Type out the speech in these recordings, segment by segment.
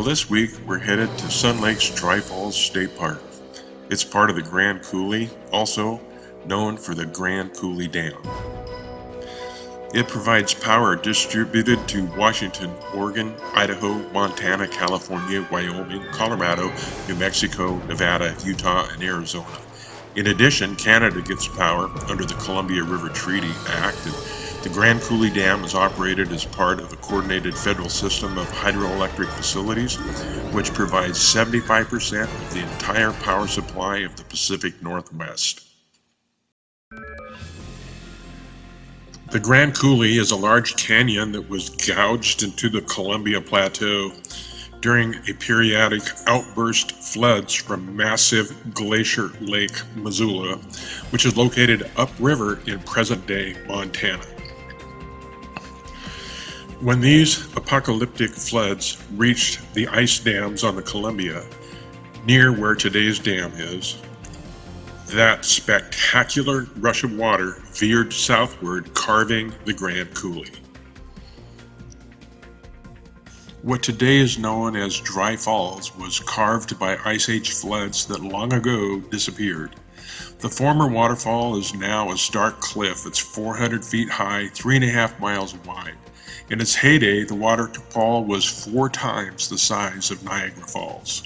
this week we're headed to Sun Lake's Dry Falls State Park. It's part of the Grand Coulee, also known for the Grand Coulee Dam. It provides power distributed to Washington, Oregon, Idaho, Montana, California, Wyoming, Colorado, New Mexico, Nevada, Utah, and Arizona. In addition, Canada gets power under the Columbia River Treaty Act, and the Grand Coulee Dam is operated as part of a coordinated federal system of hydroelectric facilities, which provides 75% of the entire power supply of the Pacific Northwest. The Grand Coulee is a large canyon that was gouged into the Columbia Plateau during a periodic outburst floods from massive glacier Lake Missoula, which is located upriver in present-day Montana. When these apocalyptic floods reached the ice dams on the Columbia, near where today's dam is, that spectacular rush of water veered southward, carving the Grand Coulee. What today is known as Dry Falls was carved by Ice Age floods that long ago disappeared. The former waterfall is now a stark cliff. It's 400 feet high, 3.5 miles wide. In its heyday, the waterfall was 4 times the size of Niagara Falls.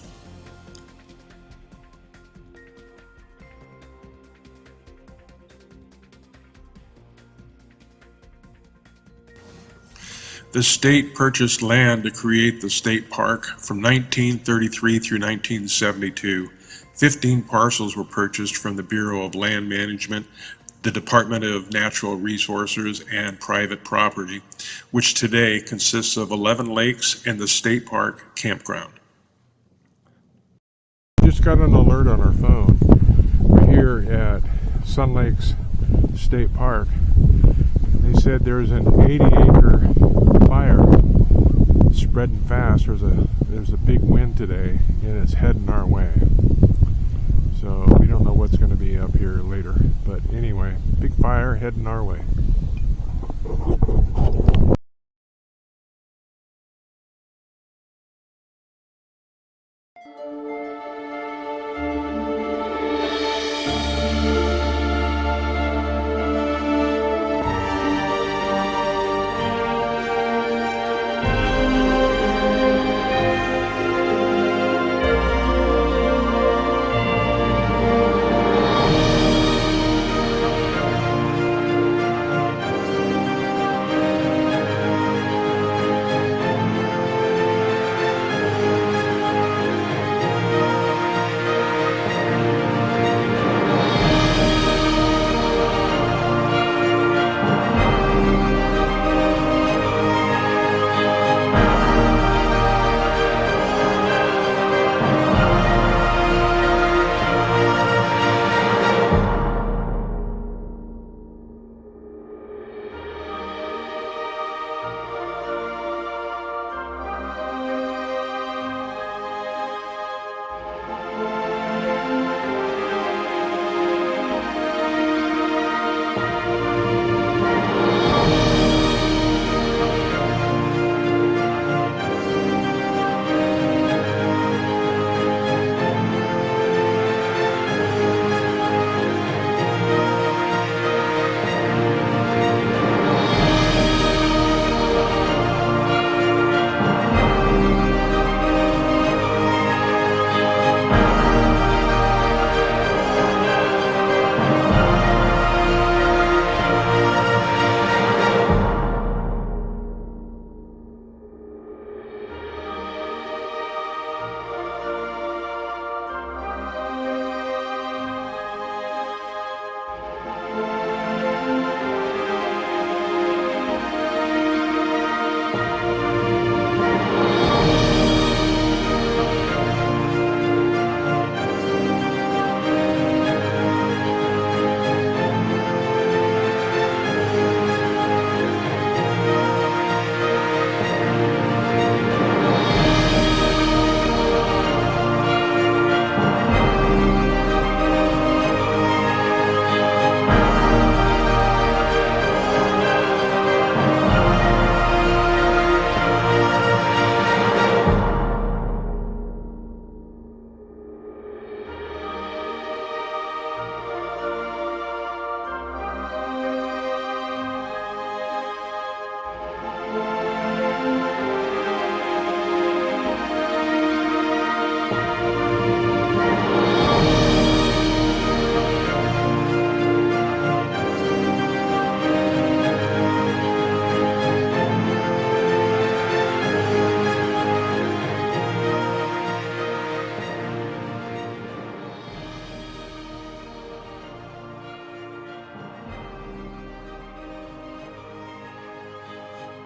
The state purchased land to create the state park from 1933 through 1972. 15 parcels were purchased from the Bureau of Land Management, the Department of Natural Resources, and private property, which today consists of 11 lakes and the state park campground. Just got an alert on our phone. We're here at Sun Lakes State Park. They said there's an 80-acre fire spreading fast. There's a big wind today, and it's heading our way. So we don't know what's going to be up here later. But anyway, big fire heading our way.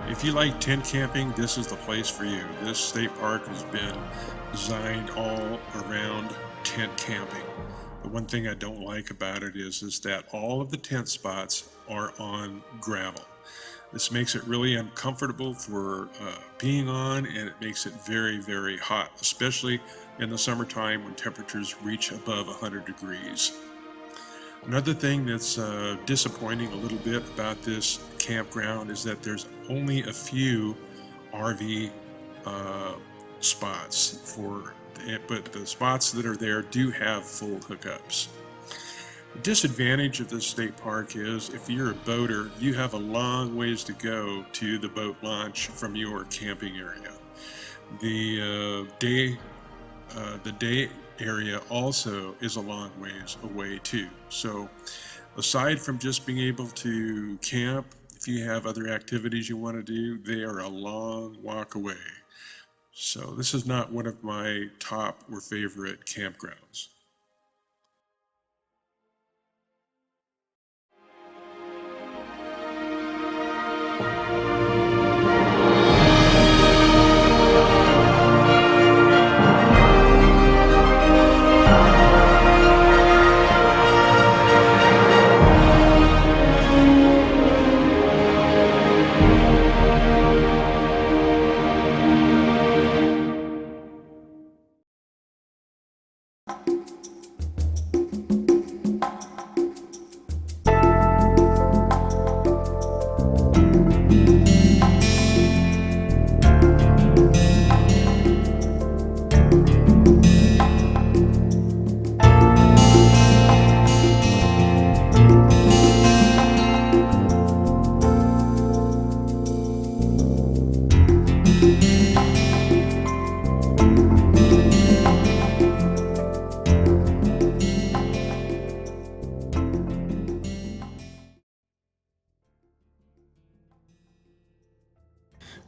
If you like tent camping, this is the place for you. This state park has been designed all around tent camping. The one thing I don't like about it is that all of the tent spots are on gravel. This makes it really uncomfortable for being on, and it makes it very, very hot, especially in the summertime when temperatures reach above 100 degrees. Another thing that's disappointing a little bit about this campground is that there's only a few RV spots but the spots that are there do have full hookups. The disadvantage of this state park is if you're a boater, you have a long ways to go to the boat launch from your camping area. The day area also is a long ways away too. So aside from just being able to camp, if you have other activities you want to do, they are a long walk away. So this is not one of my top or favorite campgrounds.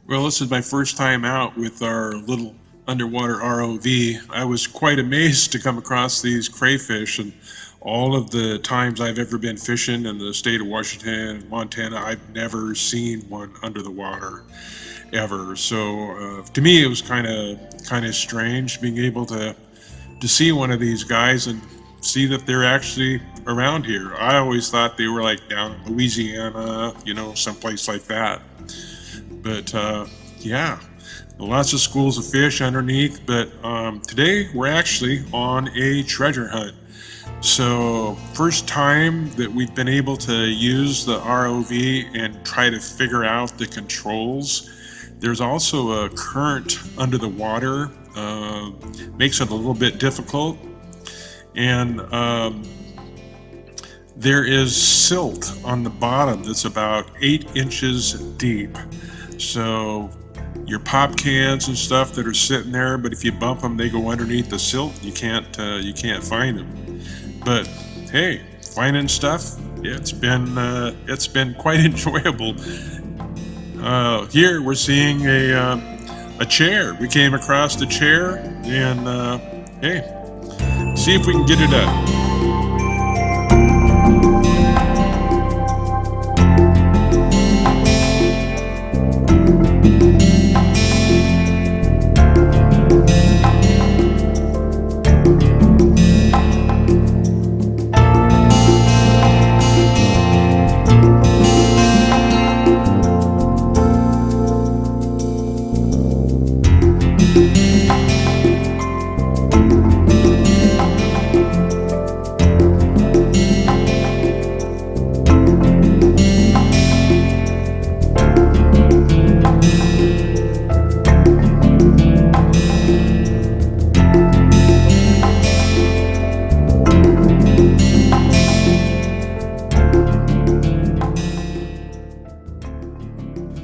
Well, this is my first time out with our little underwater ROV. I was quite amazed to come across these crayfish, and all of the times I've ever been fishing in the state of Washington and Montana, I've never seen one under the water ever. So to me, it was kind of strange being able to see one of these guys and see that they're actually around here. I always thought they were like down in Louisiana, someplace like that. But yeah, lots of schools of fish underneath. But today we're actually on a treasure hunt. So first time that we've been able to use the ROV and try to figure out the controls. There's also a current under the water, makes it a little bit difficult. And there is silt on the bottom that's about 8 inches deep. So your pop cans and stuff that are sitting there, but if you bump them, they go underneath the silt. You can't find them. But hey, finding stuff, it's been quite enjoyable. Here we're seeing a chair. We came across the chair, and hey, see if we can get it up.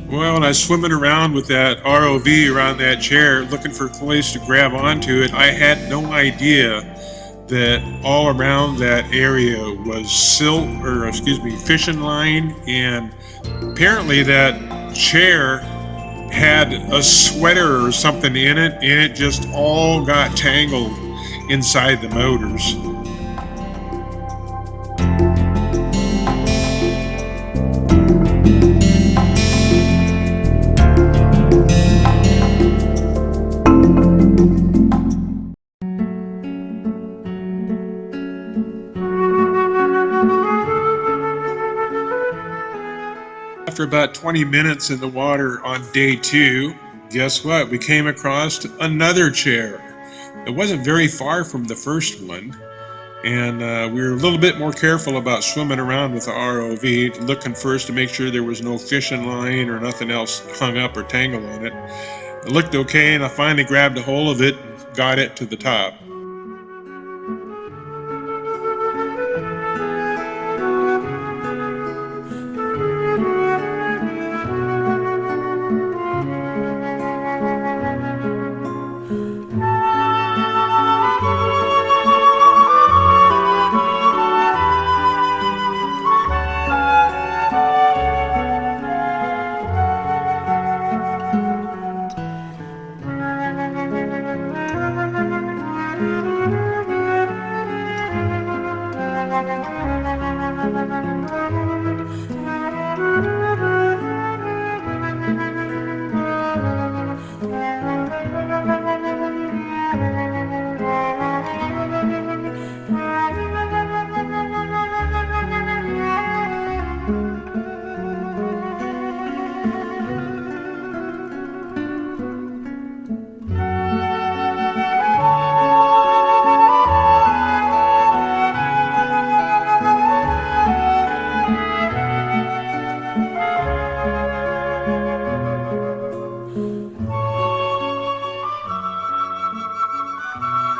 Well, and I was swimming around with that ROV around that chair looking for a place to grab onto it. I had no idea that all around that area was fishing line, and apparently that chair had a sweater or something in it, and it just all got tangled inside the motors. After about 20 minutes in the water on day 2, guess what? We came across another chair. It wasn't very far from the first one, and we were a little bit more careful about swimming around with the ROV, looking first to make sure there was no fishing line or nothing else hung up or tangled on it. It looked okay, and I finally grabbed a hold of it and got it to the top.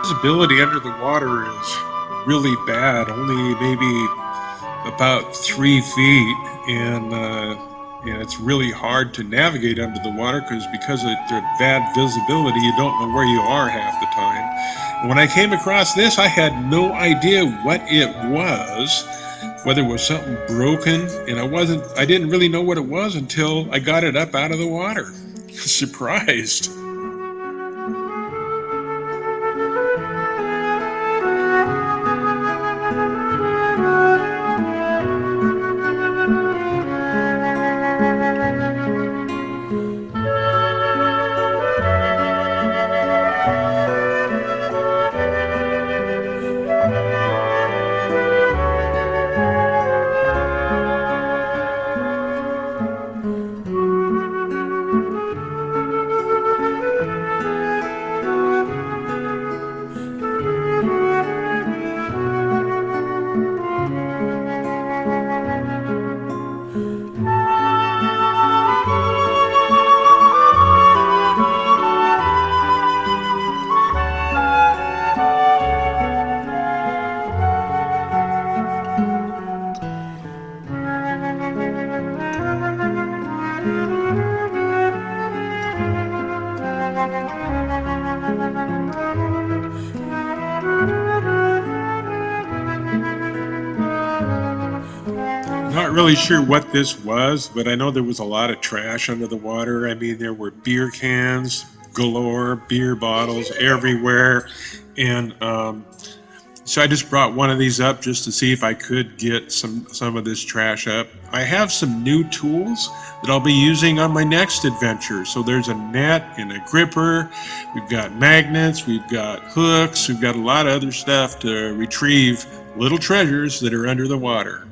Visibility under the water is really bad, only maybe about 3 feet, and it's really hard to navigate under the water because of the bad visibility. You don't know where you are half the time. And when I came across this, I had no idea what it was, whether it was something broken, and I didn't really know what it was until I got it up out of the water. Surprised. Not really sure what this was, but I know there was a lot of trash under the water. I mean, there were beer cans galore, beer bottles everywhere, and so I just brought one of these up just to see if I could get some of this trash up. I have some new tools that I'll be using on my next adventure. So there's a net and a gripper. We've got magnets, we've got hooks, we've got a lot of other stuff to retrieve little treasures that are under the water.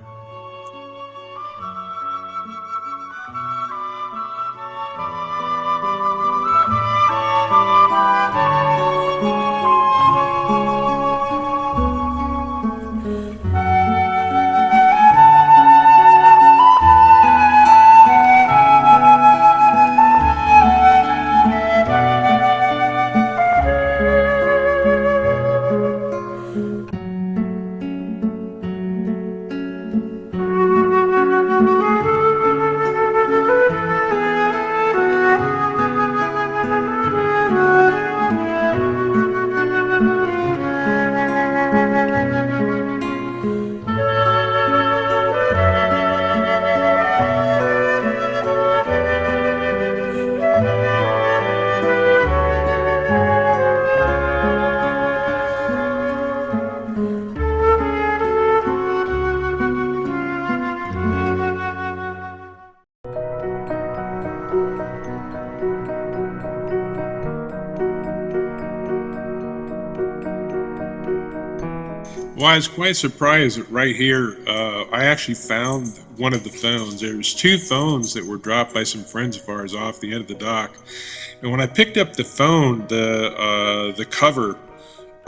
Well, I was quite surprised that right here, I actually found one of the phones. There was two phones that were dropped by some friends of ours off the end of the dock. And when I picked up the phone, the cover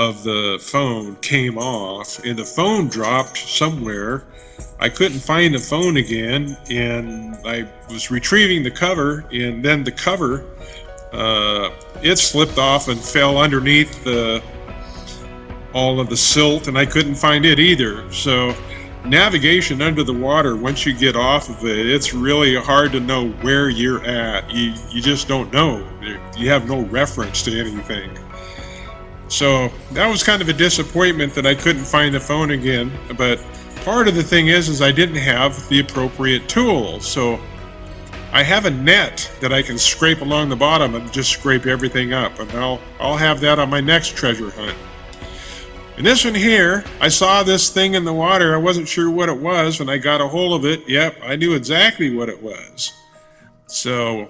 of the phone came off, and the phone dropped somewhere. I couldn't find the phone again, and I was retrieving the cover, and then the cover, it slipped off and fell underneath all of the silt, and I couldn't find it either. So navigation under the water, once you get off of it, it's really hard to know where you're at. You just don't know. You have no reference to anything. So that was kind of a disappointment that I couldn't find the phone again. But part of the thing is I didn't have the appropriate tool. So I have a net that I can scrape along the bottom and just scrape everything up, and I'll have that on my next treasure hunt. And this one here, I saw this thing in the water. I wasn't sure what it was. When I got a hold of it, yep, I knew exactly what it was. So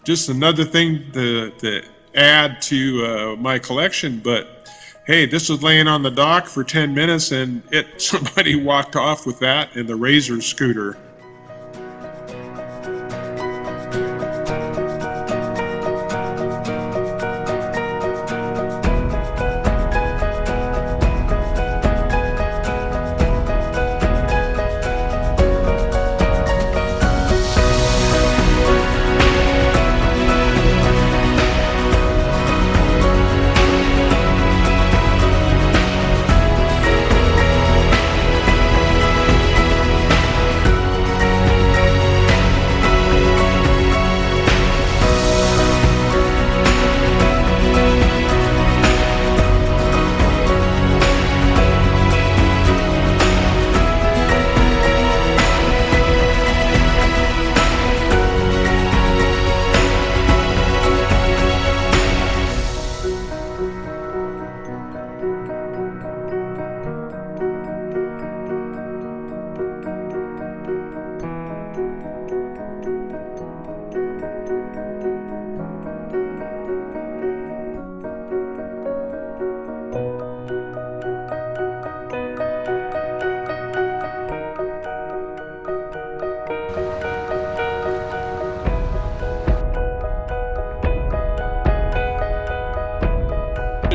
just another thing to add to my collection. But hey, this was laying on the dock for 10 minutes, and somebody walked off with that in the Razor scooter.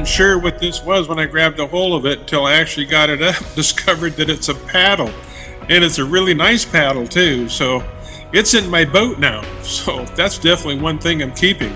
Sure what this was when I grabbed a hold of it until I actually got it up, discovered that it's a paddle, and it's a really nice paddle too. So it's in my boat now, so that's definitely one thing I'm keeping.